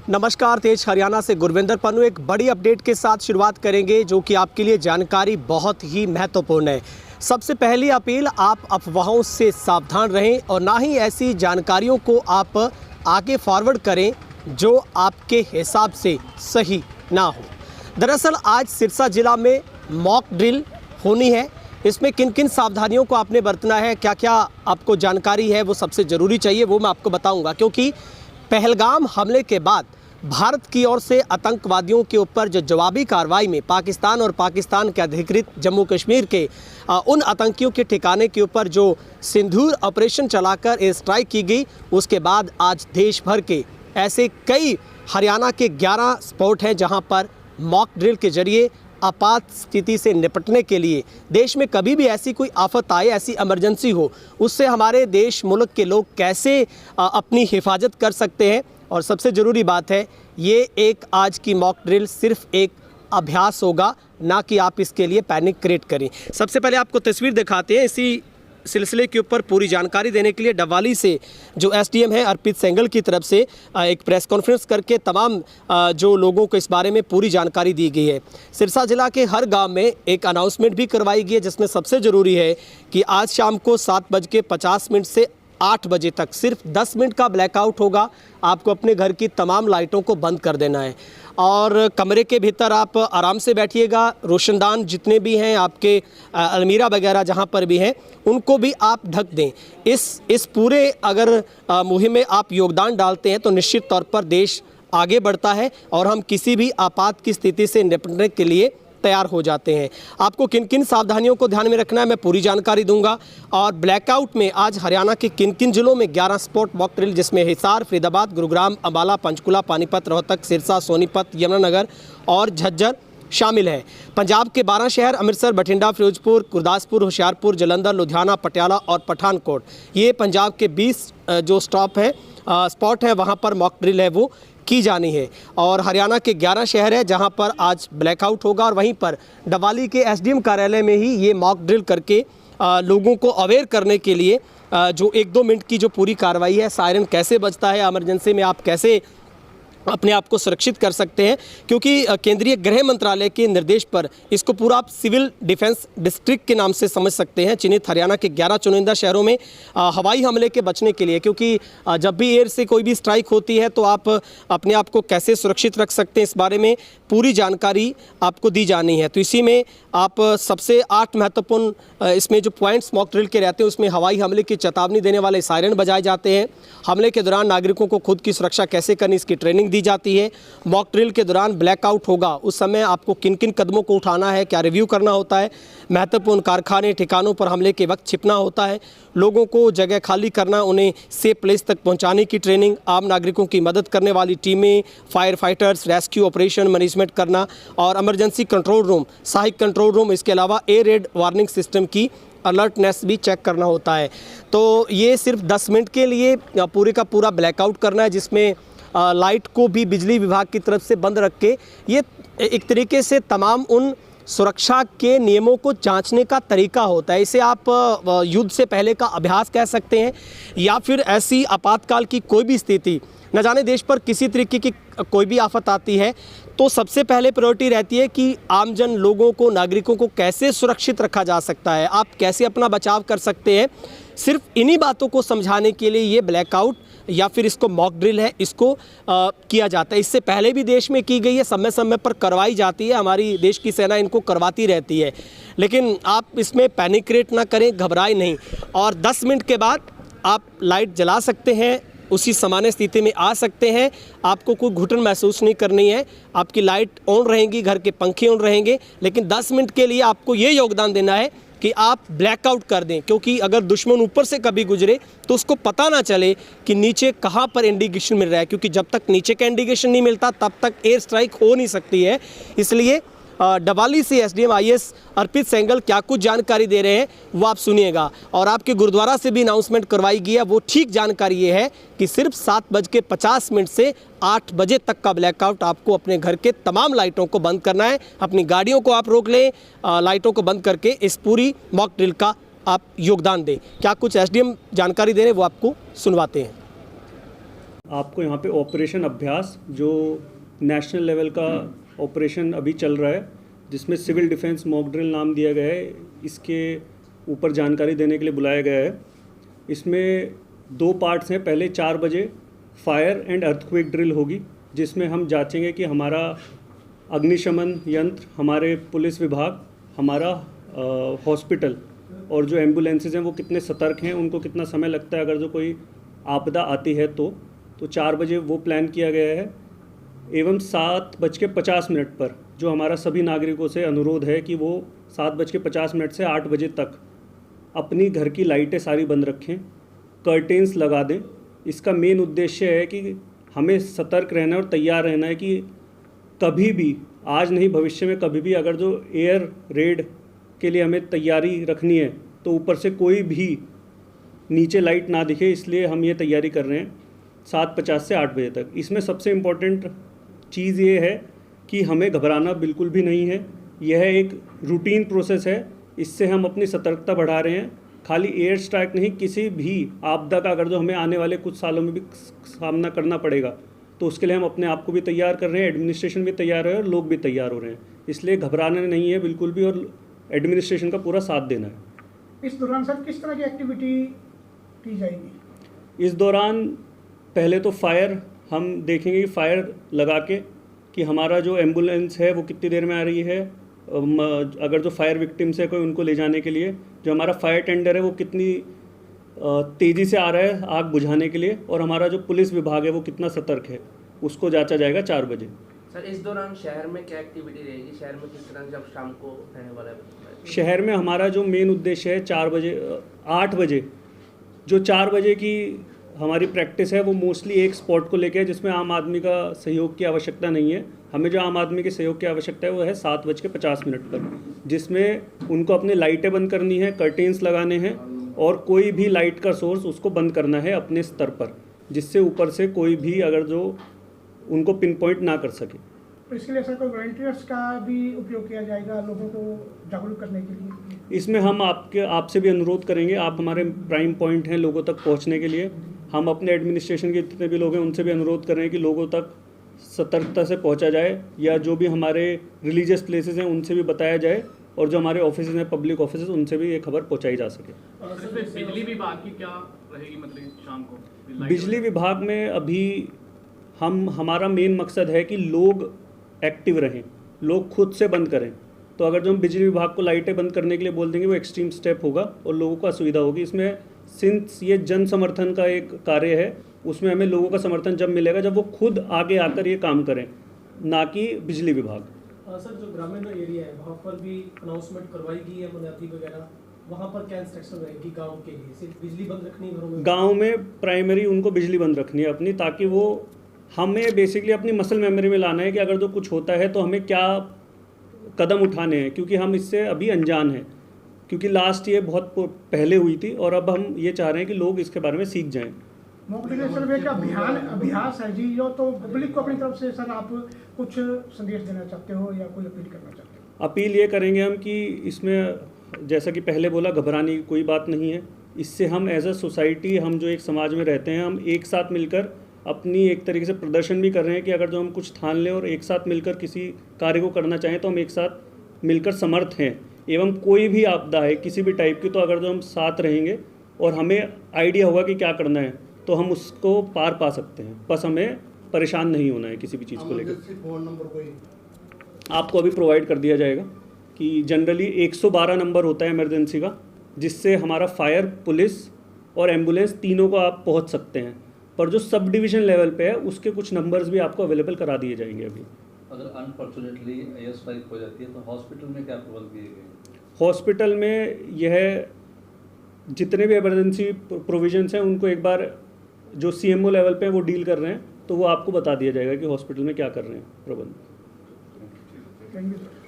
नमस्कार, तेज हरियाणा से गुरविंदर पन्नू एक बड़ी अपडेट के साथ शुरुआत करेंगे जो कि आपके लिए जानकारी बहुत ही महत्वपूर्ण है। सबसे पहली अपील, आप अफवाहों से सावधान रहें और ना ही ऐसी जानकारियों को आप आगे फॉरवर्ड करें जो आपके हिसाब से सही ना हो। दरअसल आज सिरसा जिला में मॉक ड्रिल होनी है। इसमें किन किन सावधानियों को आपने बरतना है, क्या क्या आपको जानकारी है, वो सबसे ज़रूरी चाहिए वो मैं आपको बताऊंगा। क्योंकि पहलगाम हमले के बाद भारत की ओर से आतंकवादियों के ऊपर जो जवाबी कार्रवाई में पाकिस्तान और पाकिस्तान के अधिकृत जम्मू कश्मीर के उन आतंकियों के ठिकाने के ऊपर जो सिंदूर ऑपरेशन चलाकर एयर स्ट्राइक की गई, उसके बाद आज देश भर के ऐसे कई हरियाणा के 11 स्पॉट हैं जहां पर मॉक ड्रिल के जरिए आपात स्थिति से निपटने के लिए, देश में कभी भी ऐसी कोई आफत आए, ऐसी इमरजेंसी हो, उससे हमारे देश मुल्क के लोग कैसे अपनी हिफाजत कर सकते हैं। और सबसे ज़रूरी बात है, ये एक आज की मॉक ड्रिल सिर्फ एक अभ्यास होगा, ना कि आप इसके लिए पैनिक क्रिएट करें। सबसे पहले आपको तस्वीर दिखाते हैं। इसी सिलसिले के ऊपर पूरी जानकारी देने के लिए डबवाली से जो एसडीएम है अर्पित सेंगल की तरफ से एक प्रेस कॉन्फ्रेंस करके तमाम जो लोगों को इस बारे में पूरी जानकारी दी गई है। सिरसा जिला के हर गांव में एक अनाउंसमेंट भी करवाई गई है, जिसमें सबसे ज़रूरी है कि आज शाम को 7:50 से 8 बजे तक सिर्फ 10 मिनट का ब्लैकआउट होगा। आपको अपने घर की तमाम लाइटों को बंद कर देना है और कमरे के भीतर आप आराम से बैठिएगा। रोशनदान जितने भी हैं आपके, अलमीरा वगैरह जहां पर भी हैं, उनको भी आप ढक दें। इस पूरे अगर मुहिम में आप योगदान डालते हैं तो निश्चित तौर पर देश आगे बढ़ता है और हम किसी भी आपात की स्थिति से निपटने के लिए तैयार हो जाते हैं। आपको किन किन सावधानियों को ध्यान में रखना है मैं पूरी जानकारी दूंगा। और ब्लैकआउट में आज हरियाणा के किन किन जिलों में 11 स्पॉट मॉक ड्रिल, जिसमें हिसार, फरीदाबाद, गुरुग्राम, अंबाला, पंचकुला, पानीपत, रोहतक, सिरसा, सोनीपत, यमुनानगर और झज्जर शामिल है। पंजाब के 12 शहर अमृतसर, बठिंडा, फिरोजपुर, गुरदासपुर, होशियारपुर, जलंधर, लुधियाना, पटियाला और पठानकोट, ये पंजाब के 20 जो स्पॉट है वहाँ पर मॉक ड्रिल है वो की जानी है। और हरियाणा के 11 शहर है जहां पर आज ब्लैकआउट होगा और वहीं पर डबवाली के एसडीएम कार्यालय में ही ये मॉक ड्रिल करके लोगों को अवेयर करने के लिए जो 1-2 मिनट की जो पूरी कार्रवाई है, सायरन कैसे बजता है, इमरजेंसी में आप कैसे अपने आप को सुरक्षित कर सकते हैं। क्योंकि केंद्रीय गृह मंत्रालय के निर्देश पर इसको पूरा आप सिविल डिफेंस डिस्ट्रिक्ट के नाम से समझ सकते हैं, चिन्हित हरियाणा के 11 चुनिंदा शहरों में हवाई हमले के बचने के लिए। क्योंकि जब भी एयर से कोई भी स्ट्राइक होती है तो आप अपने आप को कैसे सुरक्षित रख सकते हैं, इस बारे में पूरी जानकारी आपको दी जानी है। तो इसी में आप सबसे 8 महत्वपूर्ण इसमें जो पॉइंट्स मॉक ड्रिल के रहते हैं उसमें हवाई हमले की चेतावनी देने वाले सायरन बजाए जाते हैं। हमले के दौरान नागरिकों को खुद की सुरक्षा कैसे करनी, इसकी ट्रेनिंग दी जाती है। मॉक ड्रिल के दौरान ब्लैकआउट होगा, उस समय आपको किन किन कदमों को उठाना है, क्या रिव्यू करना होता है, महत्वपूर्ण कारखाने ठिकानों पर हमले के वक्त छिपना होता है, लोगों को जगह खाली करना, उन्हें सेफ प्लेस तक पहुंचाने की ट्रेनिंग, आम नागरिकों की मदद करने वाली टीमें, fire fighters, rescue operation management करना और इमरजेंसी कंट्रोल रूम, सहायक कंट्रोल रूम, इसके अलावा एयर रेड वार्निंग सिस्टम की अलर्टनेस भी चेक करना होता है। तो ये सिर्फ 10 मिनट के लिए पूरे का पूरा ब्लैकआउट करना है, जिसमें लाइट को भी बिजली विभाग की तरफ से बंद रख के ये एक तरीके से तमाम उन सुरक्षा के नियमों को जांचने का तरीका होता है। इसे आप युद्ध से पहले का अभ्यास कह सकते हैं, या फिर ऐसी आपातकाल की कोई भी स्थिति, न जाने देश पर किसी तरीके की कोई भी आफत आती है तो सबसे पहले प्रायोरिटी रहती है कि आमजन लोगों को, नागरिकों को कैसे सुरक्षित रखा जा सकता है, आप कैसे अपना बचाव कर सकते हैं। सिर्फ इन्हीं बातों को समझाने के लिए ये ब्लैकआउट या फिर इसको मॉक ड्रिल है, इसको किया जाता है। इससे पहले भी देश में की गई है, समय समय पर करवाई जाती है, हमारी देश की सेना इनको करवाती रहती है। लेकिन आप इसमें पैनिक क्रिएट ना करें, घबराएं नहीं। और 10 मिनट के बाद आप लाइट जला सकते हैं, उसी सामान्य स्थिति में आ सकते हैं। आपको कोई घुटन महसूस नहीं करनी है, आपकी लाइट ऑन रहेंगी, घर के पंखे ऑन रहेंगे। लेकिन 10 मिनट के लिए आपको ये योगदान देना है कि आप ब्लैकआउट कर दें, क्योंकि अगर दुश्मन ऊपर से कभी गुजरे तो उसको पता ना चले कि नीचे कहाँ पर इंडिकेशन मिल रहा है। क्योंकि जब तक नीचे का इंडिकेशन नहीं मिलता तब तक एयर स्ट्राइक हो नहीं सकती है। इसलिए डबवाली से एसडीएम आईएएस अर्पित सेंगल क्या कुछ जानकारी दे रहे हैं वो आप सुनिएगा। और आपके गुरुद्वारा से भी अनाउंसमेंट करवाई गई है, वो ठीक जानकारी ये है कि सिर्फ 7:50 से 8 बजे तक का ब्लैकआउट आपको अपने घर के तमाम लाइटों को बंद करना है। अपनी गाड़ियों को आप रोक लें, लाइटों को बंद करके इस पूरी मॉक ड्रिल का आप योगदान दें। क्या कुछ एसडीएम जानकारी दे रहे हैं वो आपको सुनवाते हैं। आपको यहाँ पे ऑपरेशन अभ्यास जो नेशनल लेवल का ऑपरेशन अभी चल रहा है, जिसमें सिविल डिफेंस मॉक ड्रिल नाम दिया गया है, इसके ऊपर जानकारी देने के लिए बुलाया गया है। इसमें 2 पार्ट्स हैं। पहले 4 बजे फायर एंड अर्थक्वेक ड्रिल होगी, जिसमें हम जांचेंगे कि हमारा अग्निशमन यंत्र, हमारे पुलिस विभाग, हमारा हॉस्पिटल और जो एम्बुलेंसेज हैं वो कितने सतर्क हैं, उनको कितना समय लगता है अगर जो कोई आपदा आती है तो 4 बजे वो प्लान किया गया है। एवं 7:50 पर जो हमारा सभी नागरिकों से अनुरोध है कि वो 7:50 से 8 बजे तक अपनी घर की लाइटें सारी बंद रखें, कर्टेन्स लगा दें। इसका मेन उद्देश्य है कि हमें सतर्क रहना और तैयार रहना है कि कभी भी, आज नहीं भविष्य में कभी भी, अगर जो एयर रेड के लिए हमें तैयारी रखनी है तो ऊपर से कोई भी नीचे लाइट ना दिखे, इसलिए हम ये तैयारी कर रहे हैं 7:50 से 8 बजे तक। इसमें सबसे इम्पॉर्टेंट चीज़ ये है कि हमें घबराना बिल्कुल भी नहीं है। यह एक रूटीन प्रोसेस है, इससे हम अपनी सतर्कता बढ़ा रहे हैं। खाली एयर स्ट्राइक नहीं, किसी भी आपदा का अगर जो हमें आने वाले कुछ सालों में भी सामना करना पड़ेगा तो उसके लिए हम अपने आप को भी तैयार कर रहे हैं, एडमिनिस्ट्रेशन भी तैयार है और लोग भी तैयार हो रहे हैं। इसलिए घबराना नहीं है बिल्कुल भी, और एडमिनिस्ट्रेशन का पूरा साथ देना है। इस दौरान सर किस तरह की एक्टिविटी की जाएगी? इस दौरान पहले तो फायर हम देखेंगे कि फायर लगा के कि हमारा जो एम्बुलेंस है वो कितनी देर में आ रही है, अगर जो फायर विक्टिम्स है कोई उनको ले जाने के लिए जो हमारा फायर टेंडर है वो कितनी तेज़ी से आ रहा है आग बुझाने के लिए, और हमारा जो पुलिस विभाग है वो कितना सतर्क है, उसको जांचा जाएगा 4 बजे। सर इस दौरान शहर में क्या एक्टिविटी रहेगी? शहर में किस तरह जब शाम को रहने वाला है? शहर में हमारा जो मेन उद्देश्य है 8 बजे जो 4 बजे की हमारी प्रैक्टिस है वो मोस्टली एक स्पॉट को लेकर है, जिसमें आम आदमी का सहयोग की आवश्यकता नहीं है। हमें जो आम आदमी के सहयोग की आवश्यकता है वो है 7:50 पर, जिसमें उनको अपनी लाइटें बंद करनी है, कर्टेन्स लगाने हैं और कोई भी लाइट का सोर्स उसको बंद करना है अपने स्तर पर, जिससे ऊपर से कोई भी अगर जो उनको पिन पॉइंट ना कर सके। तो इसके लिए सर कोई वॉलंटियर्स का भी उपयोग किया जाएगा लोगों को जागरूक करने के लिए? इसमें हम आपसे भी अनुरोध करेंगे, आप हमारे प्राइम पॉइंट हैं लोगों तक पहुंचने के लिए। हम अपने एडमिनिस्ट्रेशन के जितने भी लोग हैं उनसे भी अनुरोध कर रहे हैं कि लोगों तक सतर्कता से पहुंचा जाए, या जो भी हमारे रिलीजियस प्लेसेस हैं उनसे भी बताया जाए, और जो हमारे ऑफिस हैं पब्लिक ऑफिस उनसे भी ये खबर पहुँचाई जा सके। बिजली विभाग की क्या रहेगी मतलब शाम को? बिजली विभाग में अभी हमारा मेन मकसद है कि लोग एक्टिव रहें, लोग खुद से बंद करें। तो अगर जो हम बिजली विभाग को लाइटें बंद करने के लिए बोल देंगे वो एक्सट्रीम स्टेप होगा और लोगों को असुविधा होगी। इसमें सिंस ये जन समर्थन का एक कार्य है, उसमें हमें लोगों का समर्थन जब मिलेगा जब वो खुद आगे आकर ये काम करें, ना कि बिजली विभाग। सर जो ग्रामीण एरिया है वहाँ पर भी अनाउंसमेंट करवाई गई है मुनादी वगैरह, वहाँ पर क्या इंस्ट्रक्शन रहेगी गाँव के लिए? सिर्फ बिजली बंद रखनी है घरों में? गाँव में प्राइमरी उनको बिजली बंद रखनी है अपनी, ताकि वो हमें बेसिकली अपनी मसल मेमोरी में लाना है कि अगर जो कुछ होता है तो हमें क्या कदम उठाने हैं, क्योंकि हम इससे अभी अनजान हैं, क्योंकि लास्ट ये बहुत पहले हुई थी और अब हम ये चाह रहे हैं कि लोग इसके बारे में सीख जाएं। मॉक ड्रिल सर्वे का अभ्यास है जी, जो तो पब्लिक को अपनी तरफ से सर आप कुछ संदेश देना चाहते हो या कोई अपील करना चाहते हो? अपील ये करेंगे हम कि इसमें जैसा कि पहले बोला, घबराने की कोई बात नहीं है। इससे हम एज अ सोसाइटी, हम जो एक समाज में रहते हैं, हम एक साथ मिलकर अपनी एक तरीके से प्रदर्शन भी कर रहे हैं कि अगर जो हम कुछ ठान लें और एक साथ मिलकर किसी कार्य को करना चाहें तो हम एक साथ मिलकर समर्थ हैं। एवं कोई भी आपदा है किसी भी टाइप की, तो अगर जो हम साथ रहेंगे और हमें आइडिया होगा कि क्या करना है तो हम उसको पार पा सकते हैं। बस हमें परेशान नहीं होना है किसी भी चीज़ को लेकर। फोन नंबर कोई आपको अभी प्रोवाइड कर दिया जाएगा कि जनरली 112 नंबर होता है इमरजेंसी का, जिससे हमारा फायर, पुलिस और एम्बुलेंस तीनों को आप पहुंच सकते हैं। पर जो सब डिवीज़न लेवल पे है उसके कुछ नंबर्स भी आपको अवेलेबल करा दिए जाएंगे। अभी अगर अनफॉर्चुनेटली एयर स्ट्राइक हो जाती है तो हॉस्पिटल में क्या प्रबंध किए गए? हॉस्पिटल में यह जितने भी इमरजेंसी प्रोविजंस हैं उनको एक बार जो CMO लेवल पे वो डील कर रहे हैं, तो वो आपको बता दिया जाएगा कि हॉस्पिटल में क्या कर रहे हैं प्रबंध। Thank you sir.